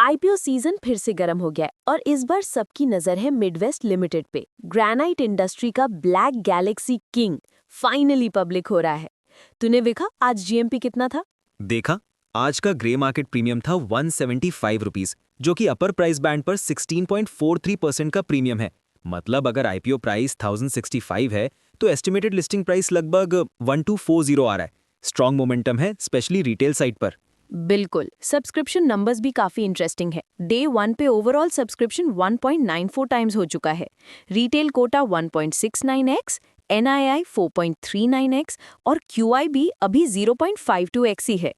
IPO season फिर से गर्म हो गया है और इस बार सबकी नजर है मिडवेस्ट लिमिटेड पे। ग्रेनाइट इंडस्ट्री का black Galaxy king finally public हो रहा है। तूने देखा आज जीएमपी कितना था? देखा, आज का ग्रे मार्केट प्रीमियम था 175 रुपीस, जो कि अपर प्राइस बैंड पर 16.43% का प्रीमियम है। मतलब अगर आईपीओ प्राइस 1065 है तो एस्टिमेटेड लिस्टिंग प्राइस लगभग 1240 आ रहा है। स्ट्रॉन्ग मोमेंटम है, स्पेशली रिटेल साइड पर। बिल्कुल। सब्सक्रिप्शन नंबर्स भी काफी इंटरेस्टिंग है। डे 1 पे ओवरऑल सब्सक्रिप्शन 1.94 टाइम्स हो चुका है। Retail Kota 1.69x, NII 4.39x और क्यूआई भी अभी 0.52x ही है।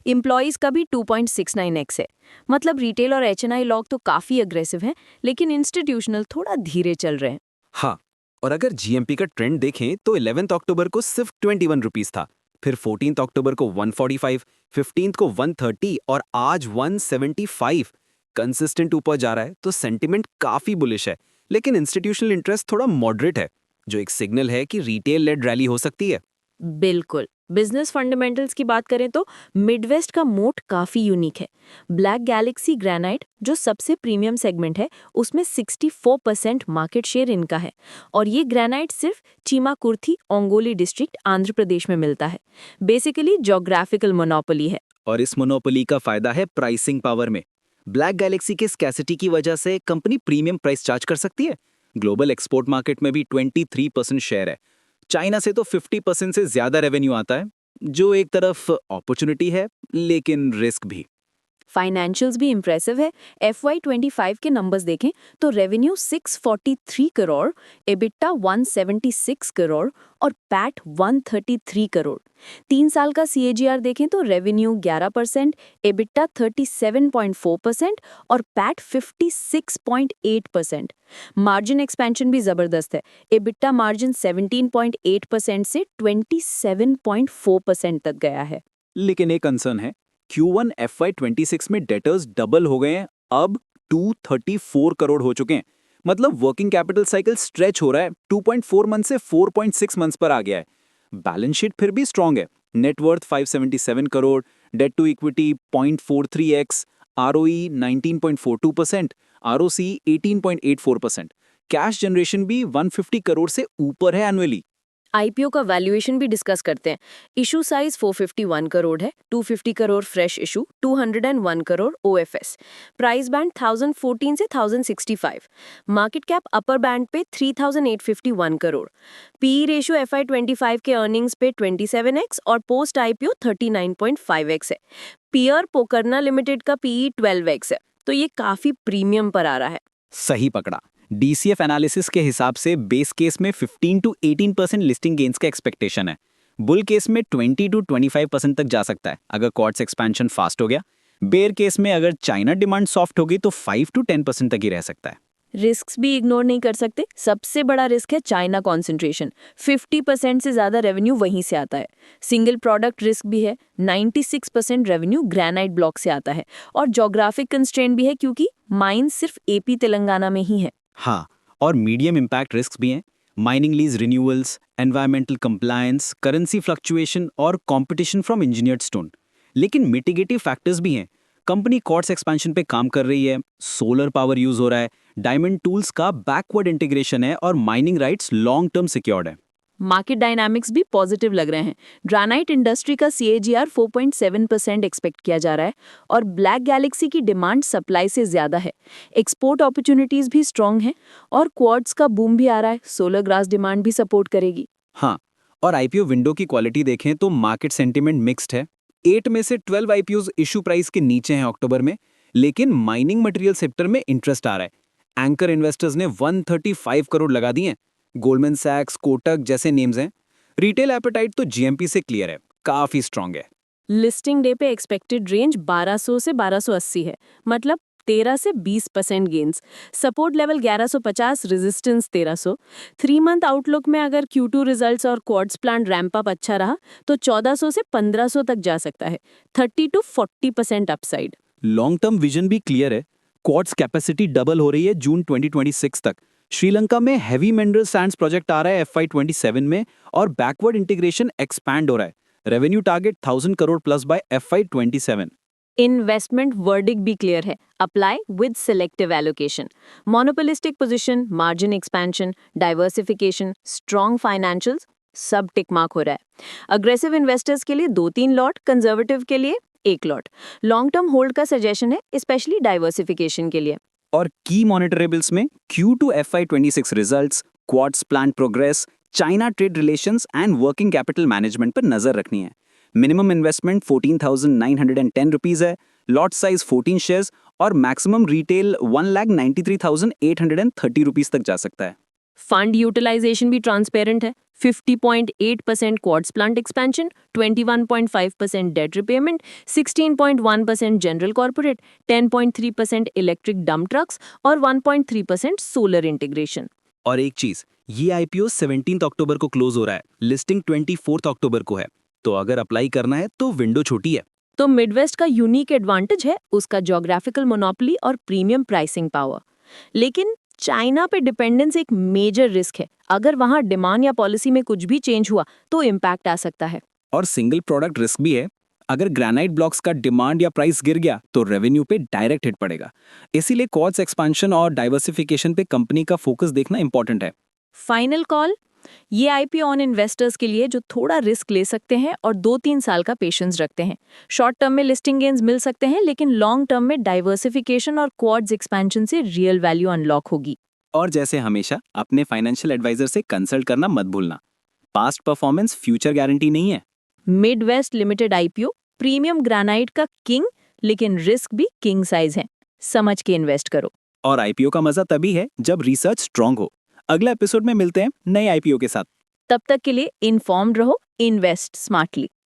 एम्प्लॉइज का भी 2.69x है। मतलब रिटेल और एचएनआई लॉग तो काफी अग्रेसिव हैं, लेकिन इंस्टीट्यूशनल थोड़ा धीरे चल रहे हैं। हाँ, और अगर जीएमपी का ट्रेंड देखें तो 11 अक्टूबर को सिर्फ 21 रुपीस था, फिर 14 अक्टूबर को 145, 15 को 130 और आज 175। कंसिस्टेंट ऊपर जा रहा है तो सेंटिमेंट काफी बुलिश है, लेकिन इंस्टीट्यूशनल इंटरेस्ट थोड़ा मॉडरेट है, जो एक सिग्नल है कि रिटेल लेड रैली हो सकती है। बिल्कुल। बिजनेस फंडामेंटल्स की बात करें तो मिडवेस्ट का मोड काफी यूनिक है। ब्लैक गैलेक्सी ग्रेनाइट जो सबसे प्रीमियम सेगमेंट है, उसमें 64% मार्केट शेयर इनका है और ये ग्रेनाइट सिर्फ चीमाकुर्थी ओंगोली डिस्ट्रिक्ट आंध्र प्रदेश में मिलता है। बेसिकली ज्योग्राफिकल मोनोपोली है। और इस मोनोपोली का फायदा है प्राइसिंग पावर में। ब्लैक गैलेक्सी के स्कैसिटी की वजह से कंपनी प्रीमियम प्राइस चार्ज कर सकती है। ग्लोबल एक्सपोर्ट मार्केट में भी 23% शेयर है। चाइना से तो 50% से ज्यादा रेवेन्यू आता है, जो एक तरफ अपॉर्चुनिटी है लेकिन रिस्क भी। फाइनेंशियल्स भी इम्प्रेसिव है। FY25 के नंबर्स देखें तो रेवेन्यू 643 करोड़, एबिटा 176 करोड़ और पैट 133 करोड़। 3 साल का CAGR देखें तो रेवेन्यू 11%, एबिटा 37.4% और पैट 56.8%। मार्जिन एक्सपेंशन भी जबरदस्त है। एबिटा मार्जिन 17.8% से 27.4% तक गया है। लेकिन एक कंसर्न है, Q1 FY26 में डेटर्स डबल हो गए हैं, अब 234 करोड़ हो चुके हैं। मतलब वर्किंग कैपिटल साइकिल स्ट्रेच हो रहा है, 2.4 मंथ से 4.6 मंथ्स पर आ गया है। बैलेंस शीट फिर भी स्ट्रांग है। Net worth 577 crore, debt to equity 0.43x, ROE 19.42%, ROC 18.84%। Cash generation भी 150 करोड़ से ऊपर है एनुअली। आईपीओ का वैल्यूएशन भी डिस्कस करते हैं। इशू साइज 451 करोड़ है, 250 crore fresh issue, 201 crore OFS. Price band 1014 से 1065। मार्केट कैप अपर बैंड पे 3851 करोड़। पीई रेशियो FY25 के अर्निंग्स पे 27x और पोस्ट आईपीओ 39.5x है। पीयर पोकरना लिमिटेड का पीई 12x है, तो ये काफी प्रीमियम पर आ रहा है। सही पकड़ा। DCF एनालिसिस के हिसाब से बेस केस में 15 to 18% लिस्टिंग गेन्स का एक्सपेक्टेशन है। बुल केस में 20 to 25% तक जा सकता है अगर क्वार्ट्स एक्सपेंशन फास्ट हो गया। बेयर केस में अगर चाइना डिमांड सॉफ्ट होगी तो 5 to 10% तक ही रह सकता है। रिस्क्स भी इग्नोर नहीं कर सकते। सबसे बड़ा रिस्क है चाइना कॉन्सेंट्रेशन। 50% से ज्यादा रेवेन्यू वहीं से आता है। सिंगल प्रोडक्ट रिस्क भी है। 96% रेवेन्यू ग्रेनाइट ब्लॉक से आता है और ज्योग्राफिक कंस्ट्रेंट भी है, क्योंकि माइंस सिर्फ एपी तेलंगाना में ही है। हाँ, और मीडियम इम्पैक्ट रिस्क भी हैं। Mining lease renewals, environmental compliance, currency fluctuation और कंपटीशन फ्रॉम इंजीनियर्ड स्टोन। लेकिन मिटिगेटिव फैक्टर्स भी हैं। कंपनी क्वार्ट्स एक्सपेंशन पे काम कर रही है, सोलर पावर यूज हो रहा है, डायमंड टूल्स का बैकवर्ड इंटीग्रेशन है और mining rights long term secured है। मार्केट डायनामिक्स भी पॉजिटिव लग रहे हैं। ग्रेनाइट इंडस्ट्री का CAGR 4.7% एक्सपेक्ट किया जा रहा है और ब्लैक गैलेक्सी की डिमांड सप्लाई से ज्यादा है। एक्सपोर्ट अपॉर्चुनिटीज भी स्ट्रांग हैं और क्वार्ट्स का बूम भी आ रहा है। सोलर ग्लास डिमांड भी सपोर्ट करेगी। हाँ, और आईपीओ विंडो की क्वालिटी देखें तो मार्केट सेंटीमेंट मिक्स्ड है। 8 में से 12 आईपीओज इशू प्राइस के नीचे हैं अक्टूबर में, लेकिन माइनिंग मटेरियल सेक्टर में इंटरेस्ट आ रहा है। एंकर इन्वेस्टर्स ने 135 करोड़ लगा दिए हैं। गोल्डमैन सैक्स, कोटक जैसे नेम्स हैं। रिटेल एपेटाइट तो जीएमपी से क्लियर है, काफी स्ट्रांग है। लिस्टिंग डे पे एक्सपेक्टेड रेंज 1200 से 1280 है, मतलब 13 से 20% gains. Support level 1150, resistance 1300। 3 month outlook में अगर Q2 रिजल्ट्स और क्वार्ट्स प्लान रैंप अप अच्छा रहा तो 1400 से 1500 तक जा सकता है। 30 to 40% upside. Long term vision भी क्लियर है। क्वार्ट्स कैपेसिटी डबल हो रही है जून 2026 तक। श्रीलंका में हेवी मिनरल सैंड्स प्रोजेक्ट आ रहा है FY27 में और बैकवर्ड इंटीग्रेशन एक्सपैंड हो रहा है। Revenue target 1000 crore plus by FY27। Investment verdict भी क्लियर है, apply with selective allocation. Monopolistic position, margin expansion, diversification, strong financials, सब टिक मार्क हो रहा है। अग्रेसिव इन्वेस्टर्स के लिए 2-3 लॉट, कंजर्वेटिव के लिए 1 लॉट। लॉन्ग टर्म होल्ड का सजेशन है, स्पेशली डाइवर्सिफिकेशन के लिए। और की मॉनिटरेबल्स में Q2 FY26 results, quartz plan progress, China trade relations and working capital management पर नजर रखनी है। मिनिमम इन्वेस्टमेंट 14,910 रुपीस है, लॉट साइज 14 शेयर्स और मैक्सिमम रिटेल 1,93,830 रुपीस तक जा सकता है। फंड यूटिलाइजेशन भी ट्रांसपेरेंट है। 50.8% quartz plant expansion, 21.5% debt repayment, 16.1% general corporate, 10.3% electric dump trucks और 1.3% सोलर इंटीग्रेशन। और एक चीज, ये आईपीओ 17 अक्टूबर को क्लोज हो रहा है, लिस्टिंग 24 अक्टूबर को है, तो अगर अप्लाई करना है तो विंडो छोटी है। तो मिडवेस्ट का यूनिक एडवांटेज है उसका ज्योग्राफिकल मोनोपोली और प्रीमियम प्राइसिंग पावर। लेकिन चाइना पे डिपेंडेंस एक मेजर रिस्क है। अगर वहां डिमांड या पॉलिसी में कुछ भी चेंज हुआ तो इम्पैक्ट आ सकता है। और सिंगल प्रोडक्ट रिस्क भी है। अगर ग्रेनाइट ब्लॉक्स का डिमांड या प्राइस गिर गया तो रेवेन्यू पे डायरेक्ट हिट पड़ेगा। इसीलिए क्वार्ट्स एक्सपेंशन और डाइवर्सिफिकेशन पे कंपनी का फोकस देखना इंपॉर्टेंट है। फाइनल कॉल, ये आईपीओ ऑन इन्वेस्टर्स के लिए जो थोड़ा रिस्क ले सकते हैं और 2-3 साल का पेशेंस रखते हैं। शॉर्ट टर्म में लिस्टिंग गेन्स मिल सकते हैं, लेकिन लॉन्ग टर्म में डाइवर्सिफिकेशन और क्वाड्स एक्सपेंशन से रियल वैल्यू अनलॉक होगी। और जैसे हमेशा अपने फाइनेंशियल एडवाइजर से कंसल्ट करना मत भूलना। पास्ट परफॉर्मेंस फ्यूचर गारंटी नहीं है। Midwest limited IPO premium granite का किंग, लेकिन रिस्क भी किंग साइज है। समझ के इन्वेस्ट करो। और आईपीओ का मजा तभी है जब रिसर्च स्ट्रांग हो। अगला एपिसोड में मिलते हैं नए आईपीओ के साथ। तब तक के लिए इन्फॉर्म्ड रहो, इन्वेस्ट स्मार्टली।